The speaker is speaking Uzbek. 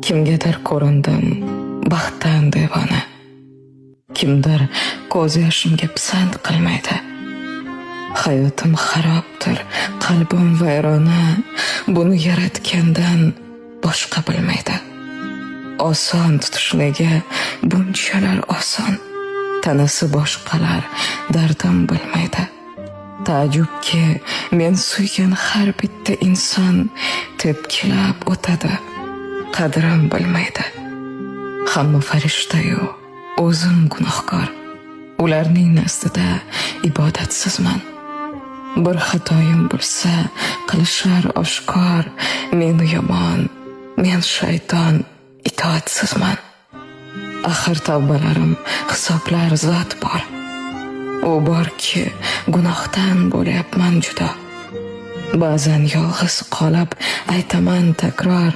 Kimgadir ko'rindim baxtdan devona, kimdir ko'z yoshimga pisand qilmaydi. Hayotim xarobdir, qalbim vayrona, buni yaratgandan boshqa bilmaydi. Oson tutish nega bunchalar oson, tanasi boshqalar dardim bilmaydi. Taajjubki, men suygan har bitta inson tepkilab o'tadi, qadrim bilmaydi. Hamma farishta-yu o'zim gunohkor, ularning nazdida ibodatsizman. Bir xatoyim bo'lsa qilishar oshkor, men yomon, men shayton, itoatsizman. Axir tavbalarim hisoblar zot bor, u borki gunohdan bo'lyapman judo. Ba'zan yolg'iz qolib aytaman takror,